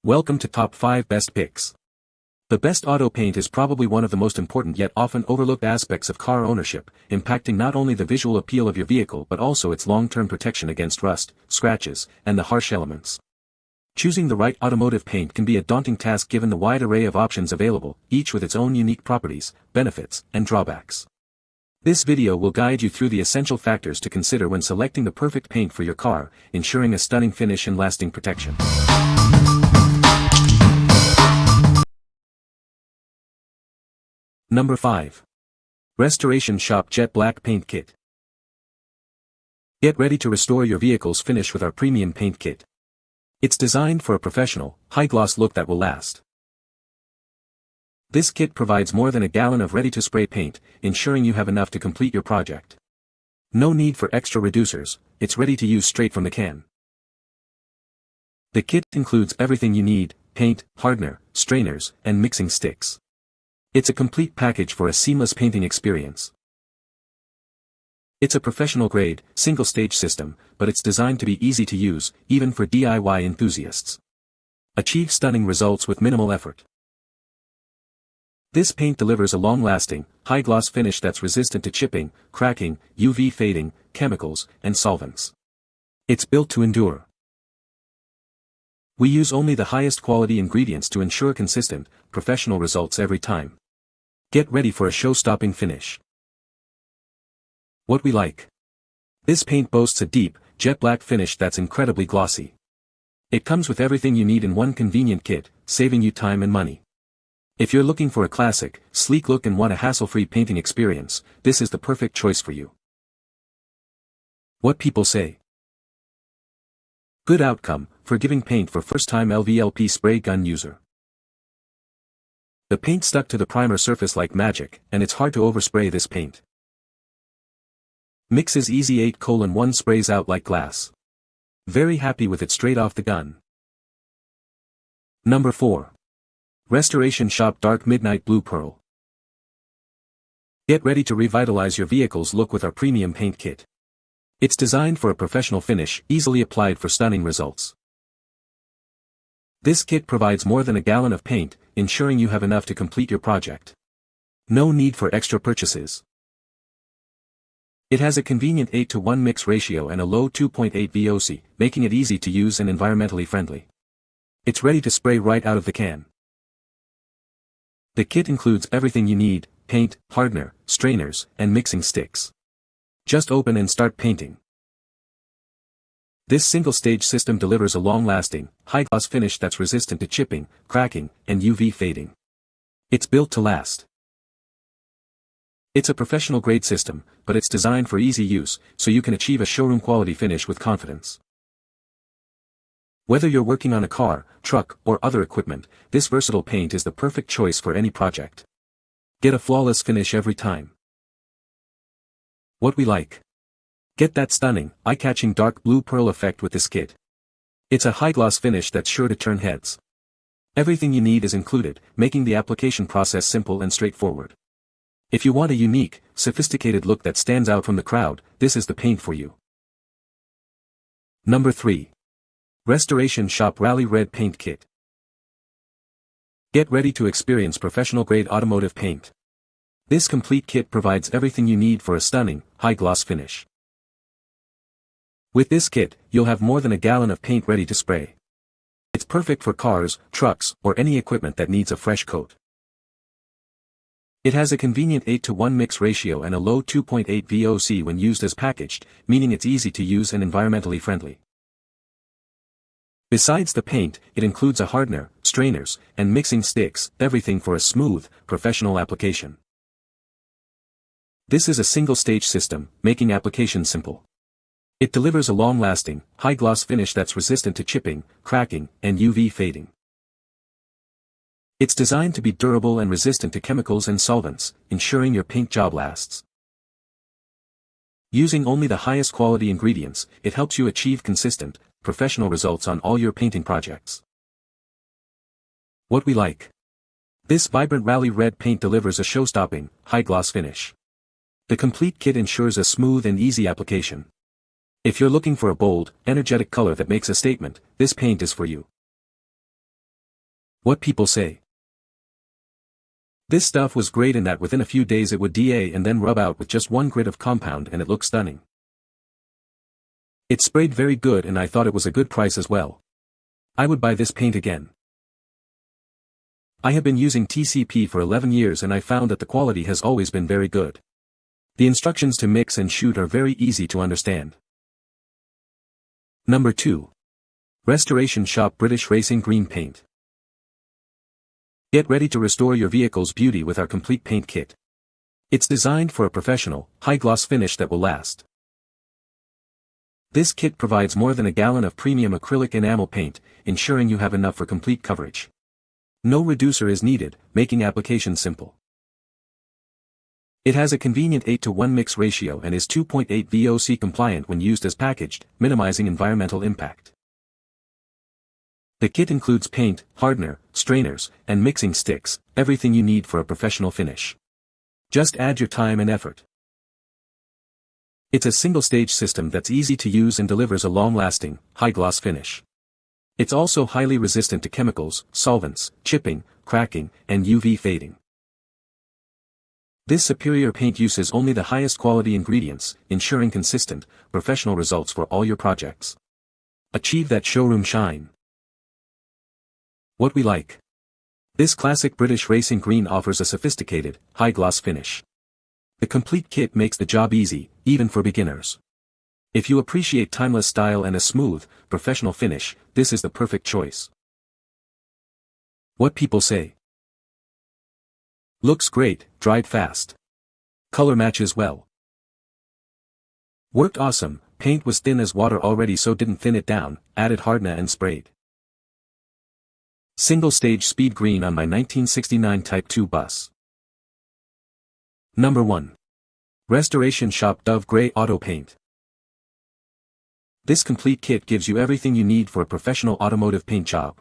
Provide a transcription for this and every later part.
Welcome to Top 5 Best Picks. The best auto paint is probably one of the most important yet often overlooked aspects of car ownership, impacting not only the visual appeal of your vehicle but also its long-term protection against rust, scratches, and the harsh elements. Choosing the right automotive paint can be a daunting task given the wide array of options available, each with its own unique properties, benefits, and drawbacks. This video will guide you through the essential factors to consider when selecting the perfect paint for your car, ensuring a stunning finish and lasting protection. Number 5. Restoration Shop Jet Black Paint Kit. Get ready to restore your vehicle's finish with our premium paint kit. It's designed for a professional, high-gloss look that will last. This kit provides more than a gallon of ready-to-spray paint, ensuring you have enough to complete your project. No need for extra reducers, it's ready to use straight from the can. The kit includes everything you need: paint, hardener, strainers, and mixing sticks. It's a complete package for a seamless painting experience. It's a professional-grade, single-stage system, but it's designed to be easy to use, even for DIY enthusiasts. Achieve stunning results with minimal effort. This paint delivers a long-lasting, high-gloss finish that's resistant to chipping, cracking, UV fading, chemicals, and solvents. It's built to endure. We use only the highest quality ingredients to ensure consistent, professional results every time. Get ready for a show-stopping finish. What we like. This paint boasts a deep, jet black finish that's incredibly glossy. It comes with everything you need in one convenient kit, saving you time and money. If you're looking for a classic, sleek look and want a hassle-free painting experience, this is the perfect choice for you. What people say. Good outcome, forgiving paint for first-time LVLP spray gun user. The paint stuck to the primer surface like magic, and it's hard to overspray this paint. Mix is easy. 8:1 sprays out like glass. Very happy with it straight off the gun. Number 4. Restoration Shop Dark Midnight Blue Pearl. Get ready to revitalize your vehicle's look with our premium paint kit. It's designed for a professional finish, easily applied for stunning results. This kit provides more than a gallon of paint, ensuring you have enough to complete your project. No need for extra purchases. It has a convenient 8:1 mix ratio and a low 2.8 VOC, making it easy to use and environmentally friendly. It's ready to spray right out of the can. The kit includes everything you need: paint, hardener, strainers, and mixing sticks. Just open and start painting. This single-stage system delivers a long-lasting, high-gloss finish that's resistant to chipping, cracking, and UV fading. It's built to last. It's a professional-grade system, but it's designed for easy use, so you can achieve a showroom-quality finish with confidence. Whether you're working on a car, truck, or other equipment, this versatile paint is the perfect choice for any project. Get a flawless finish every time. What we like. Get that stunning, eye-catching dark blue pearl effect with this kit. It's a high-gloss finish that's sure to turn heads. Everything you need is included, making the application process simple and straightforward. If you want a unique, sophisticated look that stands out from the crowd, this is the paint for you. Number 3. Restoration Shop Rally Red Paint Kit. Get ready to experience professional-grade automotive paint. This complete kit provides everything you need for a stunning, high-gloss finish. With this kit, you'll have more than a gallon of paint ready to spray. It's perfect for cars, trucks, or any equipment that needs a fresh coat. It has a convenient 8:1 mix ratio and a low 2.8 VOC when used as packaged, meaning it's easy to use and environmentally friendly. Besides the paint, it includes a hardener, strainers, and mixing sticks, everything for a smooth, professional application. This is a single-stage system, making application simple. It delivers a long-lasting, high-gloss finish that's resistant to chipping, cracking, and UV fading. It's designed to be durable and resistant to chemicals and solvents, ensuring your paint job lasts. Using only the highest quality ingredients, it helps you achieve consistent, professional results on all your painting projects. What we like. This vibrant rally red paint delivers a show-stopping, high-gloss finish. The complete kit ensures a smooth and easy application. If you're looking for a bold, energetic color that makes a statement, this paint is for you. What people say. This stuff was great in that within a few days it would DA and then rub out with just one grit of compound and it looked stunning. It sprayed very good and I thought it was a good price as well. I would buy this paint again. I have been using TCP for 11 years and I found that the quality has always been very good. The instructions to mix and shoot are very easy to understand. Number 2. Restoration Shop British Racing Green Paint. Get ready to restore your vehicle's beauty with our complete paint kit. It's designed for a professional, high-gloss finish that will last. This kit provides more than a gallon of premium acrylic enamel paint, ensuring you have enough for complete coverage. No reducer is needed, making application simple. It has a convenient 8:1 mix ratio and is 2.8 VOC compliant when used as packaged, minimizing environmental impact. The kit includes paint, hardener, strainers, and mixing sticks, everything you need for a professional finish. Just add your time and effort. It's a single-stage system that's easy to use and delivers a long-lasting, high-gloss finish. It's also highly resistant to chemicals, solvents, chipping, cracking, and UV fading. This superior paint uses only the highest quality ingredients, ensuring consistent, professional results for all your projects. Achieve that showroom shine. What we like. This classic British racing green offers a sophisticated, high-gloss finish. The complete kit makes the job easy, even for beginners. If you appreciate timeless style and a smooth, professional finish, this is the perfect choice. What people say. Looks great, dried fast. Color matches well. Worked awesome, paint was thin as water already so didn't thin it down, added hardener and sprayed. Single-stage speed green on my 1969 Type 2 bus. Number 1. Restoration Shop Dove Gray Auto Paint. This complete kit gives you everything you need for a professional automotive paint job.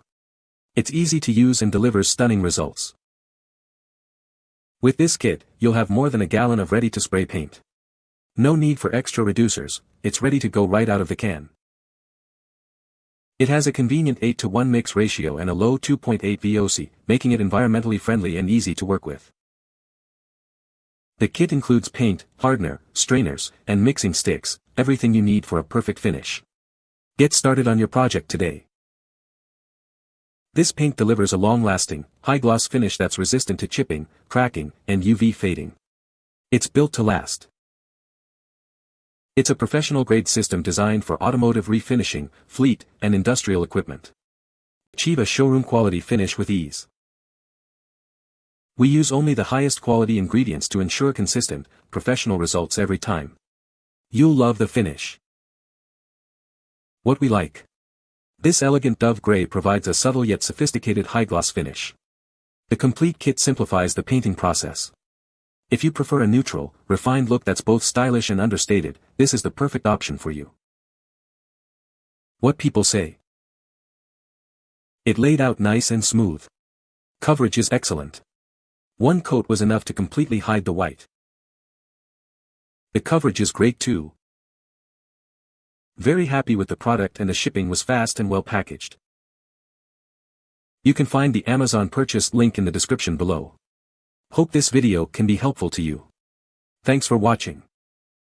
It's easy to use and delivers stunning results. With this kit, you'll have more than a gallon of ready-to-spray paint. No need for extra reducers, it's ready to go right out of the can. It has a convenient 8:1 mix ratio and a low 2.8 VOC, making it environmentally friendly and easy to work with. The kit includes paint, hardener, strainers, and mixing sticks, everything you need for a perfect finish. Get started on your project today. This paint delivers a long-lasting, high-gloss finish that's resistant to chipping, cracking, and UV fading. It's built to last. It's a professional-grade system designed for automotive refinishing, fleet, and industrial equipment. Achieve a showroom-quality finish with ease. We use only the highest quality ingredients to ensure consistent, professional results every time. You'll love the finish. What we like. This elegant Dove Gray provides a subtle yet sophisticated high-gloss finish. The complete kit simplifies the painting process. If you prefer a neutral, refined look that's both stylish and understated, this is the perfect option for you. What people say. It laid out nice and smooth. Coverage is excellent. One coat was enough to completely hide the white. The coverage is great too. Very happy with the product and the shipping was fast and well packaged. You can find the Amazon purchase link in the description below. Hope this video can be helpful to you. Thanks for watching.